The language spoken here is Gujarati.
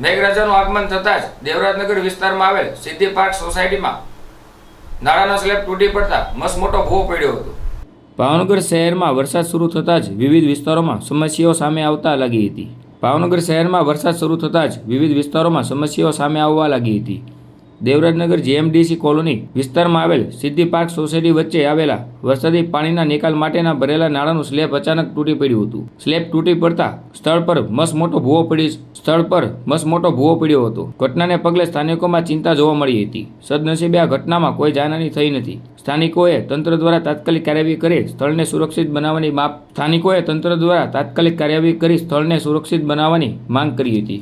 મેઘરાજાનું આગમન થતાં જ દેવરાજનગર વિસ્તારમાં આવેલ સિદ્ધિ પાર્ક સોસાયટીમાં નાળાનો સ્લેબ તૂટી પડતા મસમોટો ભૂવો પડ્યો હતો। ભાવનગર શહેરમાં વરસાદ શરૂ થતાં જ વિવિધ વિસ્તારોમાં સમસ્યાઓ સામે આવતા લાગી હતી। ભાવનગર શહેરમાં વરસાદ શરૂ થતાં જ વિવિધ વિસ્તારોમાં સમસ્યાઓ સામે આવવા લાગી હતી। દેવરાજનગર જીએમડીસી કોલોની વિસ્તારમાં આવેલ સિદ્ધિ પાર્ક સોસાયટી વચ્ચે આવેલા વરસાદી પાણીના નિકાલ માટેના ભરેલા નાળાનું સ્લેબ અચાનક તૂટી પડ્યું હતું। સ્લેબ તૂટી પડતા સ્થળ પર મસમોટો ભૂવો પડ્યો હતો। ઘટનાને પગલે સ્થાનિકોમાં ચિંતા જોવા મળી હતી। સદનસીબે આ ઘટનામાં કોઈ જાનહાની થઈ નથી। સ્થાનિકોએ તંત્ર દ્વારા તાત્કાલિક કાર્યવાહી કરી સ્થળને સુરક્ષિત બનાવવાની માંગ કરી હતી।